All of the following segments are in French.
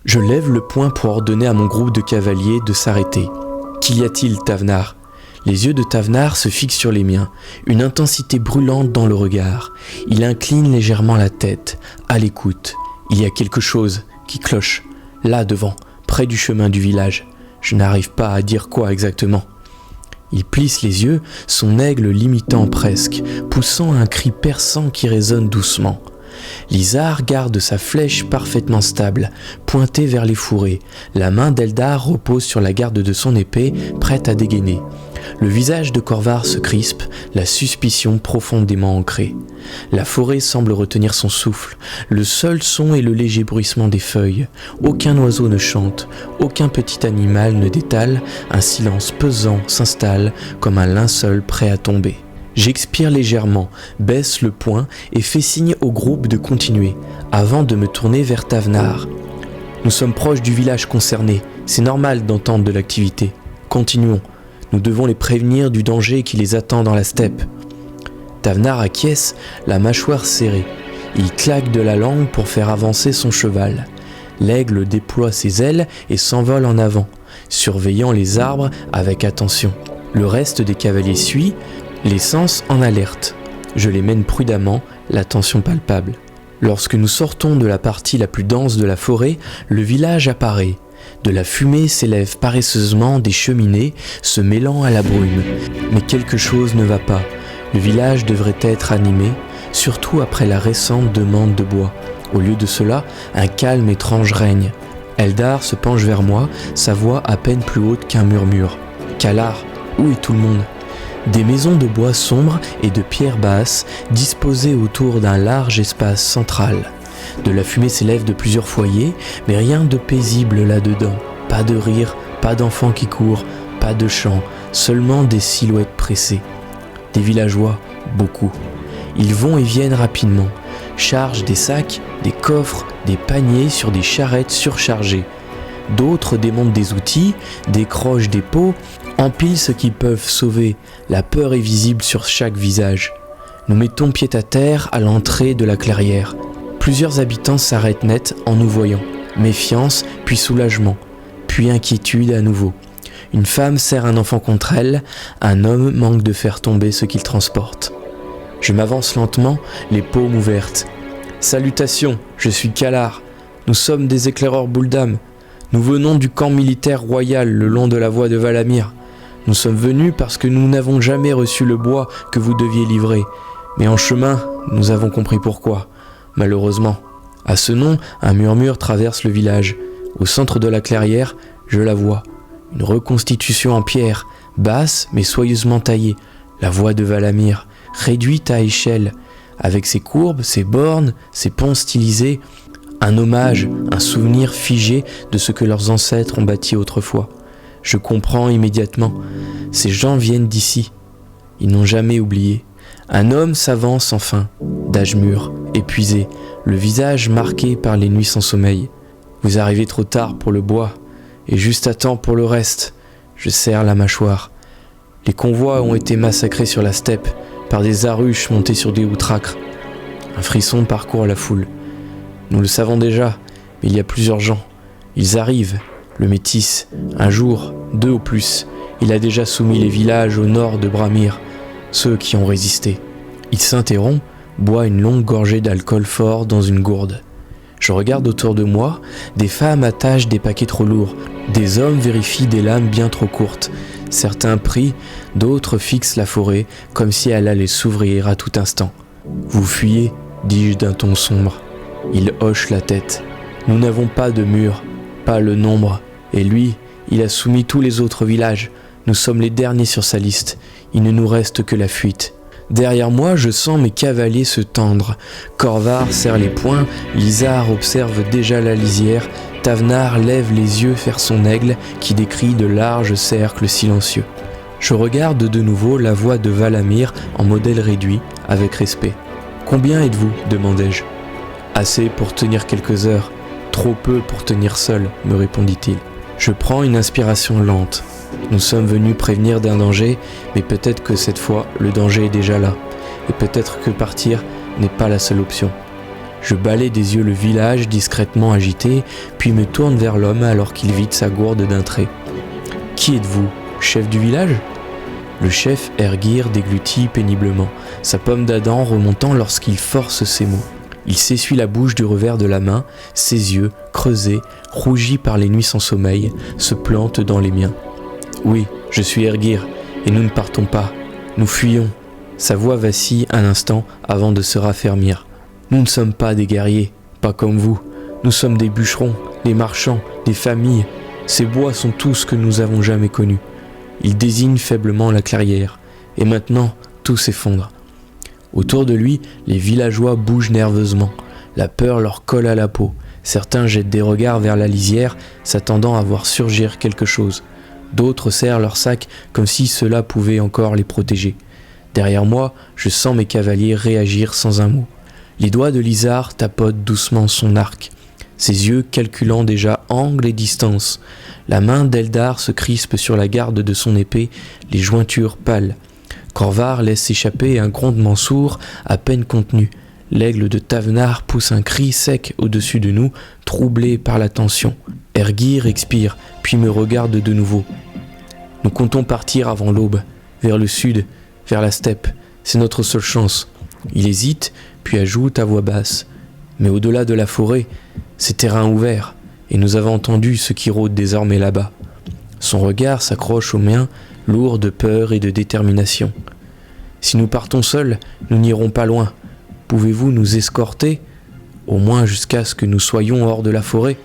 Je lève le poing pour ordonner à mon groupe de cavaliers de s'arrêter. Qu'y a-t-il, Thavenard ? Les yeux de Thavenard se fixent sur les miens, une intensité brûlante dans le regard. Il incline légèrement la tête, à l'écoute. Il y a quelque chose qui cloche, là devant, près du chemin du village. Je n'arrive pas à dire quoi exactement. Il plisse les yeux, son aigle l'imitant presque, poussant un cri perçant qui résonne doucement. Lisard garde sa flèche parfaitement stable, pointée vers les fourrés. La main d'Eldar repose sur la garde de son épée, prête à dégainer. Le visage de Corvar se crispe, la suspicion profondément ancrée. La forêt semble retenir son souffle. Le seul son est le léger bruissement des feuilles. Aucun oiseau ne chante, aucun petit animal ne détale. Un silence pesant s'installe comme un linceul prêt à tomber. J'expire légèrement, baisse le poing et fais signe au groupe de continuer, avant de me tourner vers Thavenard. Nous sommes proches du village concerné, c'est normal d'entendre de l'activité. Continuons, nous devons les prévenir du danger qui les attend dans la steppe. Thavenard acquiesce, la mâchoire serrée. Il claque de la langue pour faire avancer son cheval. L'aigle déploie ses ailes et s'envole en avant, surveillant les arbres avec attention. Le reste des cavaliers suit, les sens en alerte. Je les mène prudemment, l'attention palpable. Lorsque nous sortons de la partie la plus dense de la forêt, le village apparaît. De la fumée s'élèvent paresseusement des cheminées, se mêlant à la brume. Mais quelque chose ne va pas. Le village devrait être animé, surtout après la récente demande de bois. Au lieu de cela, un calme étrange règne. Eldar se penche vers moi, sa voix à peine plus haute qu'un murmure. « Kalar, où est tout le monde ?» Des maisons de bois sombres et de pierres basses disposées autour d'un large espace central. De la fumée s'élève de plusieurs foyers, mais rien de paisible là-dedans. Pas de rire, pas d'enfants qui courent, pas de chants, seulement des silhouettes pressées. Des villageois, beaucoup. Ils vont et viennent rapidement, chargent des sacs, des coffres, des paniers sur des charrettes surchargées. D'autres démontent des outils, décrochent des pots, empilent ce qu'ils peuvent sauver. La peur est visible sur chaque visage. Nous mettons pied à terre à l'entrée de la clairière. Plusieurs habitants s'arrêtent net en nous voyant. Méfiance, puis soulagement, puis inquiétude à nouveau. Une femme serre un enfant contre elle, un homme manque de faire tomber ce qu'il transporte. Je m'avance lentement, les paumes ouvertes. « Salutations, je suis Kalar. Nous sommes des éclaireurs Bouldam. Nous venons du camp militaire royal le long de la voie de Valamir. Nous sommes venus parce que nous n'avons jamais reçu le bois que vous deviez livrer. Mais en chemin, nous avons compris pourquoi. Malheureusement. » À ce nom, un murmure traverse le village. Au centre de la clairière, je la vois. Une reconstitution en pierre, basse mais soigneusement taillée. La voie de Valamir, réduite à échelle, avec ses courbes, ses bornes, ses ponts stylisés. Un hommage, un souvenir figé de ce que leurs ancêtres ont bâti autrefois. Je comprends immédiatement. Ces gens viennent d'ici. Ils n'ont jamais oublié. Un homme s'avance enfin, d'âge mûr, épuisé, le visage marqué par les nuits sans sommeil. Vous arrivez trop tard pour le bois, et juste à temps pour le reste. Je serre la mâchoire. Les convois ont été massacrés sur la steppe par des aruches montés sur des outracres. Un frisson parcourt la foule. Nous le savons déjà, mais il y a plusieurs gens. Ils arrivent. Le métis, un jour, 2 au plus, il a déjà soumis les villages au nord de Bramir, ceux qui ont résisté. Il s'interrompt, boit une longue gorgée d'alcool fort dans une gourde. Je regarde autour de moi, des femmes attachent des paquets trop lourds, des hommes vérifient des lames bien trop courtes. Certains prient, d'autres fixent la forêt, comme si elle allait s'ouvrir à tout instant. « Vous fuyez » dis-je d'un ton sombre. Il hoche la tête. Nous n'avons pas de mur, pas le nombre. Et lui, il a soumis tous les autres villages. Nous sommes les derniers sur sa liste. Il ne nous reste que la fuite. Derrière moi, je sens mes cavaliers se tendre. Corvar serre les poings, Lisard observe déjà la lisière, Thavenard lève les yeux vers son aigle qui décrit de larges cercles silencieux. Je regarde de nouveau la voie de Valamir en modèle réduit, avec respect. « Combien êtes-vous » demandai-je. « Assez pour tenir quelques heures, trop peu pour tenir seul » me répondit-il. Je prends une inspiration lente. Nous sommes venus prévenir d'un danger, mais peut-être que cette fois, le danger est déjà là. Et peut-être que partir n'est pas la seule option. Je balaie des yeux le village discrètement agité, puis me tourne vers l'homme alors qu'il vide sa gourde d'un trait. « Qui êtes-vous, chef du village ?» Le chef Ergir déglutit péniblement, sa pomme d'Adam remontant lorsqu'il force ses mots. Il s'essuie la bouche du revers de la main, ses yeux, creusés, rougis par les nuits sans sommeil, se plantent dans les miens. « Oui, je suis Ergir, et nous ne partons pas, nous fuyons. » Sa voix vacille un instant avant de se raffermir. « Nous ne sommes pas des guerriers, pas comme vous. Nous sommes des bûcherons, des marchands, des familles. Ces bois sont tout ce que nous avons jamais connu. » Il désigne faiblement la clairière, et maintenant tout s'effondre. Autour de lui, les villageois bougent nerveusement. La peur leur colle à la peau. Certains jettent des regards vers la lisière, s'attendant à voir surgir quelque chose. D'autres serrent leurs sacs comme si cela pouvait encore les protéger. Derrière moi, je sens mes cavaliers réagir sans un mot. Les doigts de Lizar tapotent doucement son arc, ses yeux calculant déjà angle et distance. La main d'Eldar se crispe sur la garde de son épée, les jointures pâles. Corvar laisse échapper un grondement sourd, à peine contenu. L'aigle de Tavnar pousse un cri sec au-dessus de nous, troublé par la tension. Ergir expire, puis me regarde de nouveau. Nous comptons partir avant l'aube, vers le sud, vers la steppe. C'est notre seule chance. Il hésite, puis ajoute à voix basse. Mais au-delà de la forêt, c'est terrain ouvert, et nous avons entendu ce qui rôde désormais là-bas. Son regard s'accroche au mien, lourd de peur et de détermination. Si nous partons seuls, nous n'irons pas loin. Pouvez-vous nous escorter, au moins jusqu'à ce que nous soyons hors de la forêt,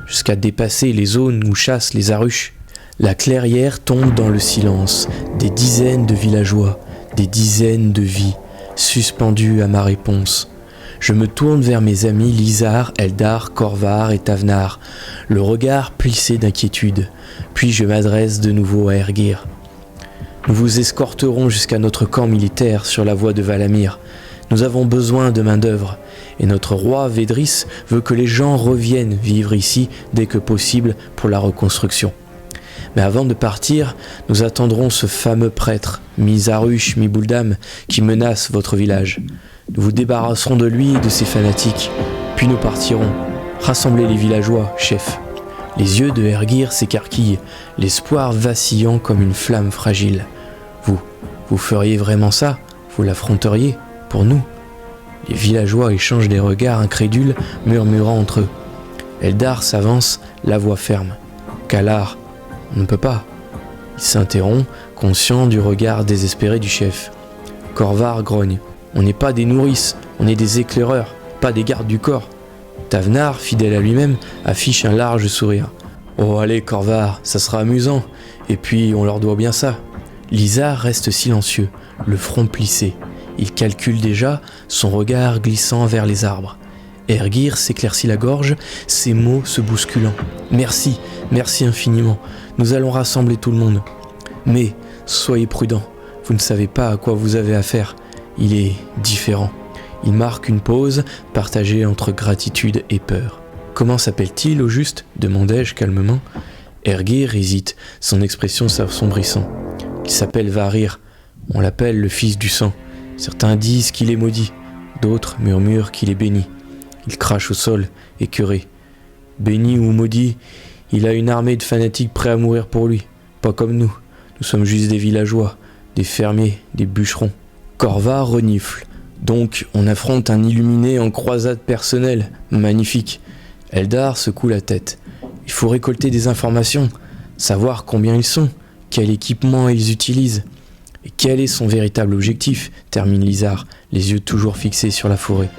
jusqu'à dépasser les zones où chassent les aruches? La clairière tombe dans le silence, des dizaines de villageois, des dizaines de vies, suspendues à ma réponse. Je me tourne vers mes amis Lizar, Eldar, Corvar et Tavnar, le regard plissé d'inquiétude. Puis je m'adresse de nouveau à Ergir. Nous vous escorterons jusqu'à notre camp militaire sur la voie de Valamir. Nous avons besoin de main-d'œuvre, et notre roi Védris veut que les gens reviennent vivre ici dès que possible pour la reconstruction. Mais avant de partir, nous attendrons ce fameux prêtre, mi-Zarush, mi-Bouldam, qui menace votre village. Nous vous débarrasserons de lui et de ses fanatiques, puis nous partirons. Rassemblez les villageois, chef. Les yeux de Ergir s'écarquillent, l'espoir vacillant comme une flamme fragile. Vous feriez vraiment ça? Vous l'affronteriez? Pour nous? Les villageois échangent des regards incrédules, murmurant entre eux. Eldar s'avance, la voix ferme. Kalar, on ne peut pas. Il s'interrompt, conscient du regard désespéré du chef. Corvar grogne. On n'est pas des nourrices, on est des éclaireurs, pas des gardes du corps. Tavnar, fidèle à lui-même, affiche un large sourire. Oh allez Corvar, ça sera amusant, et puis on leur doit bien ça. Lizar reste silencieux, le front plissé. Il calcule déjà, son regard glissant vers les arbres. Ergir s'éclaircit la gorge, ses mots se bousculant. Merci, merci infiniment, nous allons rassembler tout le monde. Mais soyez prudents, vous ne savez pas à quoi vous avez affaire. Il est différent. Il marque une pause, partagée entre gratitude et peur. « Comment s'appelle-t-il au juste ?» demandai-je calmement. Ergir hésite, son expression s'assombrissant. « Il s'appelle Varir. On l'appelle le fils du sang. Certains disent qu'il est maudit, d'autres murmurent qu'il est béni. Il crache au sol, écœuré. Béni ou maudit, il a une armée de fanatiques prêts à mourir pour lui. Pas comme nous. Nous sommes juste des villageois, des fermiers, des bûcherons. » Corvar renifle. Donc, on affronte un illuminé en croisade personnelle. Magnifique. Eldar secoue la tête. Il faut récolter des informations, savoir combien ils sont, quel équipement ils utilisent. Et quel est son véritable objectif, termine Lizar, les yeux toujours fixés sur la forêt.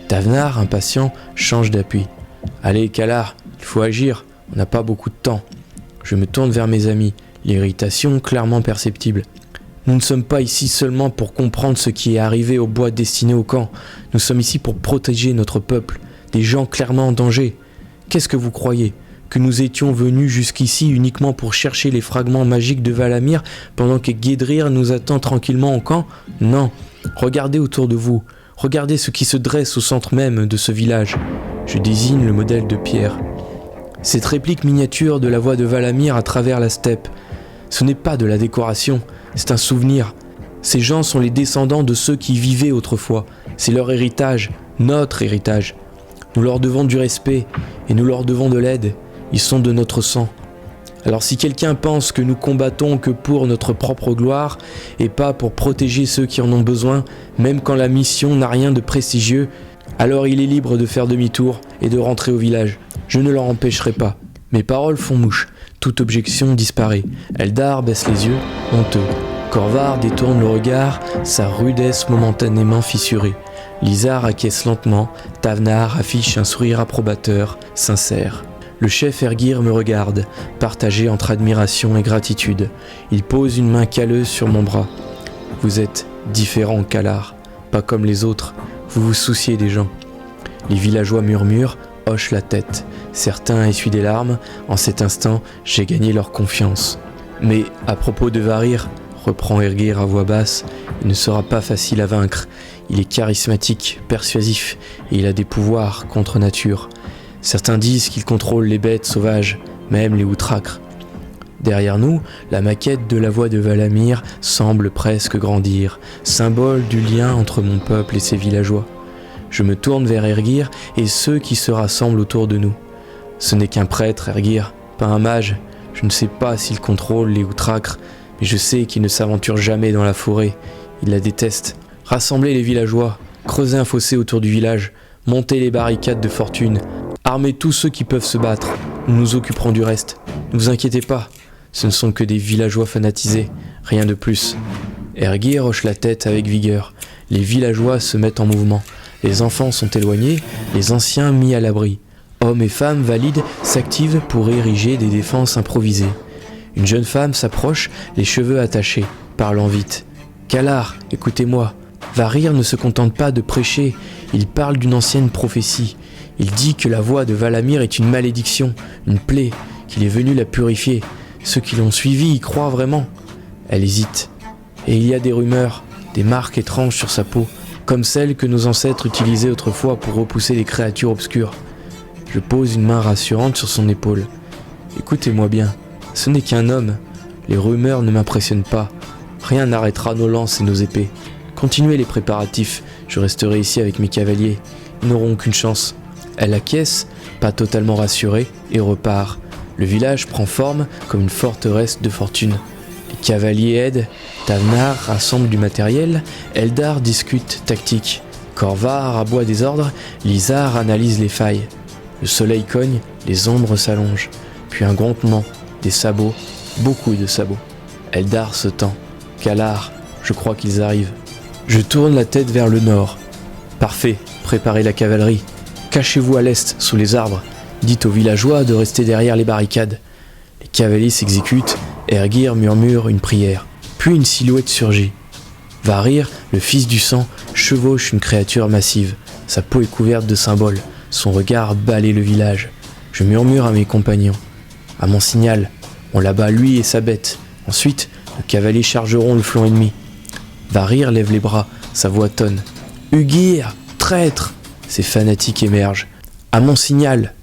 Tavnar, impatient, change d'appui. Allez, Kalar, il faut agir, on n'a pas beaucoup de temps. Je me tourne vers mes amis, l'irritation clairement perceptible. Nous ne sommes pas ici seulement pour comprendre ce qui est arrivé au bois destiné au camp. Nous sommes ici pour protéger notre peuple, des gens clairement en danger. Qu'est-ce que vous croyez? Que nous étions venus jusqu'ici uniquement pour chercher les fragments magiques de Valamir pendant que Guedrir nous attend tranquillement au camp? Non. Regardez autour de vous. Regardez ce qui se dresse au centre même de ce village. Je désigne le modèle de pierre. Cette réplique miniature de la voie de Valamir à travers la steppe. Ce n'est pas de la décoration. C'est un souvenir. Ces gens sont les descendants de ceux qui vivaient autrefois. C'est leur héritage, notre héritage. Nous leur devons du respect et nous leur devons de l'aide. Ils sont de notre sang. Alors si quelqu'un pense que nous combattons que pour notre propre gloire et pas pour protéger ceux qui en ont besoin, même quand la mission n'a rien de prestigieux, alors il est libre de faire demi-tour et de rentrer au village. Je ne l'en empêcherai pas. Mes paroles font mouche. Toute objection disparaît. Eldar baisse les yeux, honteux. Corvar détourne le regard, sa rudesse momentanément fissurée. Lizar acquiesce lentement. Tavnar affiche un sourire approbateur, sincère. Le chef Ergir me regarde, partagé entre admiration et gratitude. Il pose une main calleuse sur mon bras. Vous êtes différent, Kalar, pas comme les autres. Vous vous souciez des gens. Les villageois murmurent, hochent la tête. Certains essuient des larmes. En cet instant, j'ai gagné leur confiance. Mais à propos de Varir, reprend Ergir à voix basse, il ne sera pas facile à vaincre. Il est charismatique, persuasif, et il a des pouvoirs contre nature. Certains disent qu'il contrôle les bêtes sauvages, même les outracres. Derrière nous, la maquette de la voix de Valamir semble presque grandir, symbole du lien entre mon peuple et ses villageois. Je me tourne vers Ergir et ceux qui se rassemblent autour de nous. Ce n'est qu'un prêtre, Ergir, pas un mage. Je ne sais pas s'il contrôle les outracres, mais je sais qu'il ne s'aventure jamais dans la forêt. Il la déteste. Rassemblez les villageois, creusez un fossé autour du village, montez les barricades de fortune, armez tous ceux qui peuvent se battre. Nous nous occuperons du reste. Ne vous inquiétez pas, ce ne sont que des villageois fanatisés, rien de plus. Ergir hoche la tête avec vigueur. Les villageois se mettent en mouvement. Les enfants sont éloignés, les anciens mis à l'abri. Hommes et femmes valides s'activent pour ériger des défenses improvisées. Une jeune femme s'approche, les cheveux attachés, parlant vite. « Kalar, écoutez-moi. Varir ne se contente pas de prêcher, il parle d'une ancienne prophétie. Il dit que la voix de Valamir est une malédiction, une plaie, qu'il est venu la purifier. Ceux qui l'ont suivi y croient vraiment. » Elle hésite. Et il y a des rumeurs, des marques étranges sur sa peau, comme celles que nos ancêtres utilisaient autrefois pour repousser les créatures obscures. Je pose une main rassurante sur son épaule. Écoutez-moi bien, ce n'est qu'un homme. Les rumeurs ne m'impressionnent pas. Rien n'arrêtera nos lances et nos épées. Continuez les préparatifs, je resterai ici avec mes cavaliers. Ils n'auront aucune chance. Elle acquiesce, pas totalement rassurée, et repart. Le village prend forme comme une forteresse de fortune. Les cavaliers aident, Tavnar rassemble du matériel, Eldar discute tactique. Corvar aboie des ordres, Lizar analyse les failles. Le soleil cogne, les ombres s'allongent. Puis un grondement, des sabots, beaucoup de sabots. Eldar se tend. Kalar, je crois qu'ils arrivent. Je tourne la tête vers le nord. Parfait, préparez la cavalerie. Cachez-vous à l'est, sous les arbres. Dites aux villageois de rester derrière les barricades. Les cavaliers s'exécutent, Ergir murmure une prière. Puis une silhouette surgit. Varir, le fils du sang, chevauche une créature massive. Sa peau est couverte de symboles. Son regard balaie le village. Je murmure à mes compagnons. À mon signal, on l'abat lui et sa bête. Ensuite, nos cavaliers chargeront le flanc ennemi. Varir lève les bras, sa voix tonne. « Ugir, traître !» Ces fanatiques émergent. « À mon signal,